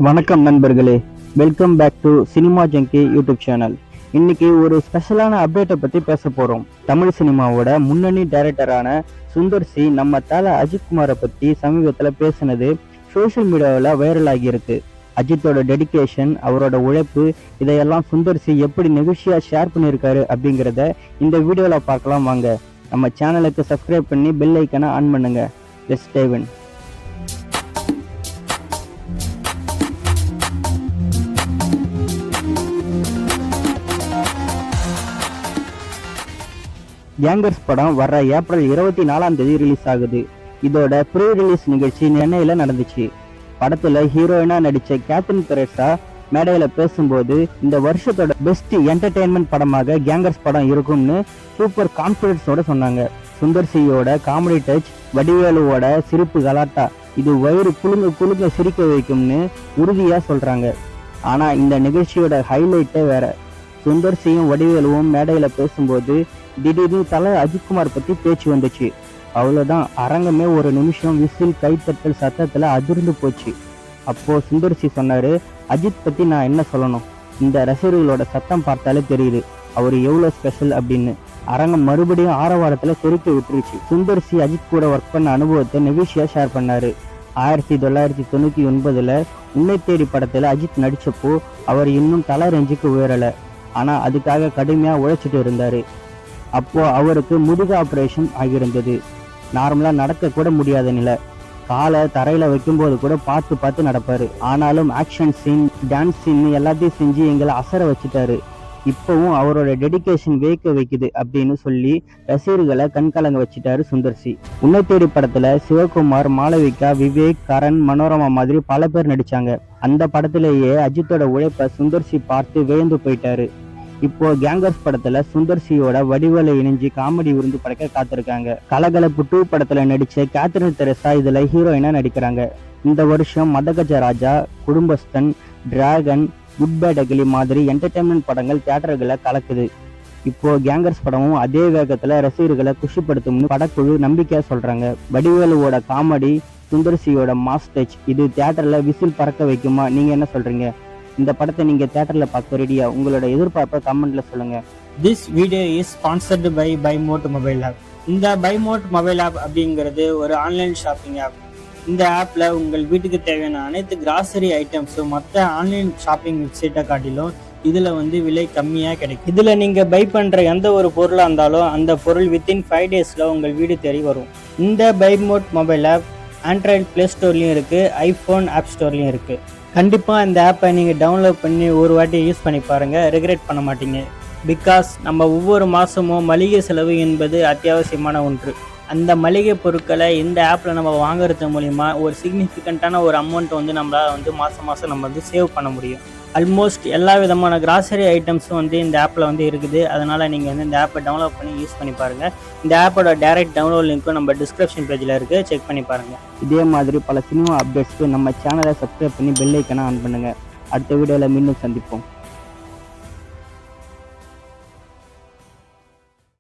வணக்கம் நண்பர்களே, welcome back to cinema junkie YouTube channel. இன்னைக்கு ஒரு ஸ்பெஷலான அப்டேட்டை பத்தி பேச போறோம். தமிழ் சினிமாவோட முன்னணி டைரக்டரான சுந்தர் சி நம்ம தல அஜித்குமாரை பத்தி சமீபத்துல பேசினது சோசியல் மீடியாவில் வைரல் ஆகியிருக்கு. அஜித்தோட டெடிகேஷன், அவரோட உழைப்பு, இதையெல்லாம் சுந்தர் சி எப்படி நெகிழ்ச்சியா ஷேர் பண்ணியிருக்காரு அப்படிங்கிறத இந்த வீடியோல பார்க்கலாம். வாங்க, நம்ம சேனலுக்கு சப்ஸ்கிரைப் பண்ணி பெல் ஐக்கனை ஆன் பண்ணுங்க. Let's dive in. கேங்கர்ஸ் படம் வர்ற ஏப்ரல் 24 ரிலீஸ் ஆகுது. இதோட ப்ரீ ரிலீஸ் நிகழ்ச்சி சென்னையில நடந்துச்சு. படத்துல ஹீரோயினா நடிச்ச கேத்ரின் தெரேசா மேடையில பேசும்போது இந்த வருஷத்தோட பெஸ்ட் என்டர்டெயின்மெண்ட் படமாக கேங்கர்ஸ் படம் இருக்கும்னு சூப்பர் கான்பிடன்ஸோட சொன்னாங்க. சுந்தர் சியோட காமெடி டச், வடிவேலுவோட சிரிப்பு கலாட்டா, இது வயிறு குலுங்க சிரிக்க வைக்கும்னு உறுதியா சொல்றாங்க. ஆனா இந்த நிகழ்ச்சியோட ஹைலைட்டே வேற. சுந்தர் சியும் வடிவேலுவும் மேடையில பேசும்போது திடீர்னு தல அஜித்குமார் பத்தி பேச்சு வந்துச்சு. அவ்வளவுதான், அரங்கமே ஒரு நிமிஷம் விசில் கைத்தட்டல் சத்தத்துல அதிர்ந்து போச்சு. அப்போ சுந்தர் சி சொன்னாரு, அஜித் பத்தி நான் என்ன சொல்லணும், இந்த ரசிகர்களோட சத்தம் பார்த்தாலே தெரியுது அவர் எவ்வளவு ஸ்பெஷல் அப்படின்னு. அரங்கம் மறுபடியும் ஆரவாரத்துல தெறிக்க விட்டுருச்சு. சுந்தர் சி அஜித் கூட ஒர்க் பண்ண அனுபவத்தை நெகிழ்ச்சியா ஷேர் பண்ணாரு. 1999 உன்னை தேடி படத்துல அஜித் நடிச்சப்போ அவர் இன்னும் தல ரேஞ்சுக்கு உயரல. ஆனா அதுக்காக கடுமையா உழைச்சிட்டு இருந்தாரு. அப்போ அவருக்கு முதுகு ஆபரேஷன் ஆகியிருந்தது. நார்மலா நடக்க கூட முடியாத நிலை. காலை தரையில வைக்கும்போது கூட பார்த்து நடப்பாரு. ஆனாலும் ஆக்ஷன் சீன், டான்ஸ் சீன் எல்லாத்தையும் செஞ்சு எங்களை அசர வச்சுட்டாரு. இப்பவும் அவரோட டெடிகேஷன் வேக்க வைக்குது அப்படின்னு சொல்லி ரசிகர்களை கண்கலங்க வச்சுட்டாரு சுந்தர் சி. உன்னை தேடி படத்துல சிவகுமார், மாளவிகா, விவேக், கரண், மனோரமா மாதிரி பல பேர் நடிச்சாங்க. அந்த படத்திலேயே அஜித்தோட உழைப்ப சுந்தர் சி பார்த்து வியந்து போயிட்டாரு. இப்போ கேங்கர்ஸ் படத்துல சுந்தர் சியோட வடிவேலை இணைஞ்சு காமெடி விருந்து படைக்க காத்திருக்காங்க. கலகலப்பு 2 படத்துல நடிச்ச கேத்ரின் தெரேசா இதுல ஹீரோயினா நடிக்கிறாங்க. இந்த வருஷம் மதகஜ ராஜா, குடும்பஸ்தன், டிராகன், குட் பேட் அகிலி மாதிரி என்டர்டைன்மெண்ட் படங்கள் தியேட்டர்களை கலக்குது. இப்போ கேங்கர்ஸ் படமும் அதே வேகத்துல ரசிகர்களை குஷிப்படுத்தும்னு படக்குழு நம்பிக்கையா சொல்றாங்க. வடிவேலுவோட காமெடி, சுந்தர் சியோட மாஸ் டச், இது தியேட்டர்ல விசில் பறக்க வைக்குமா? நீங்க என்ன சொல்றீங்க? இந்த படத்தை நீங்க தியேட்டர்ல பார்க்க ரெடியா? உங்களோட எதிர்பார்ப்பை கமெண்ட்ல சொல்லுங்க. This video is sponsored by Bymod mobile app. இந்த பைமோட் மொபைல் ஆப் அப்படிங்கிறது ஒரு ஆன்லைன் ஷாப்பிங் ஆப். இந்த ஆப்ல உங்கள் வீட்டுக்கு தேவையான அனைத்து கிராசரி ஐட்டம்ஸும் மற்ற ஆன்லைன் ஷாப்பிங் வெப்சைட்டை காட்டிலும் இதுல விலை கம்மியா கிடைக்கும். இதுல நீங்க பை பண்ற எந்த ஒரு பொருளா இருந்தாலும் அந்த பொருள் வித்தின் 5 டேஸ்ல உங்கள் வீடு தேடி வரும். இந்த Bymod mobile app Android play ஸ்டோர்லயும் இருக்கு, ஐபோன் ஆப் ஸ்டோர்லயும் இருக்கு. கண்டிப்பாக இந்த ஆப்பை நீங்கள் டவுன்லோட் பண்ணி ஒரு வாட்டி யூஸ் பண்ணி பாருங்கள், ரெக்ரெட் பண்ண மாட்டீங்க. பிகாஸ் நம்ம ஒவ்வொரு மாதமும் மளிகை செலவு என்பது அத்தியாவசியமான ஒன்று. அந்த மளிகை பொருட்களை இந்த ஆப்பில் நம்ம வாங்குறது மூலிமா ஒரு சிக்னிஃபிகண்ட்டான ஒரு அமௌண்ட் நம்மளால் மாதம் நம்ம சேவ் பண்ண முடியும். ஆல்மோஸ்ட் எல்லா விதமான கிராசரி ஐட்டம்ஸும் இந்த ஆப்பில் இருக்குது. அதனால் நீங்கள் இந்த ஆப்பை டவுன்லோட் பண்ணி யூஸ் பண்ணி பாருங்கள். இந்த ஆப்போட டைரக்ட் டவுன்லோட் லிங்க்கும் நம்ம டிஸ்கிரிப்ஷன் பேஜில் இருக்குது, செக் பண்ணி பாருங்கள். இதே மாதிரி பல சினிமா அப்டேட்ஸ்க்கு நம்ம சேனலை சப்ஸ்கிரைப் பண்ணி பெல் ஐக்கனை ஆன் பண்ணுங்கள். அடுத்த வீடியோவில் மீண்டும் சந்திப்போம்.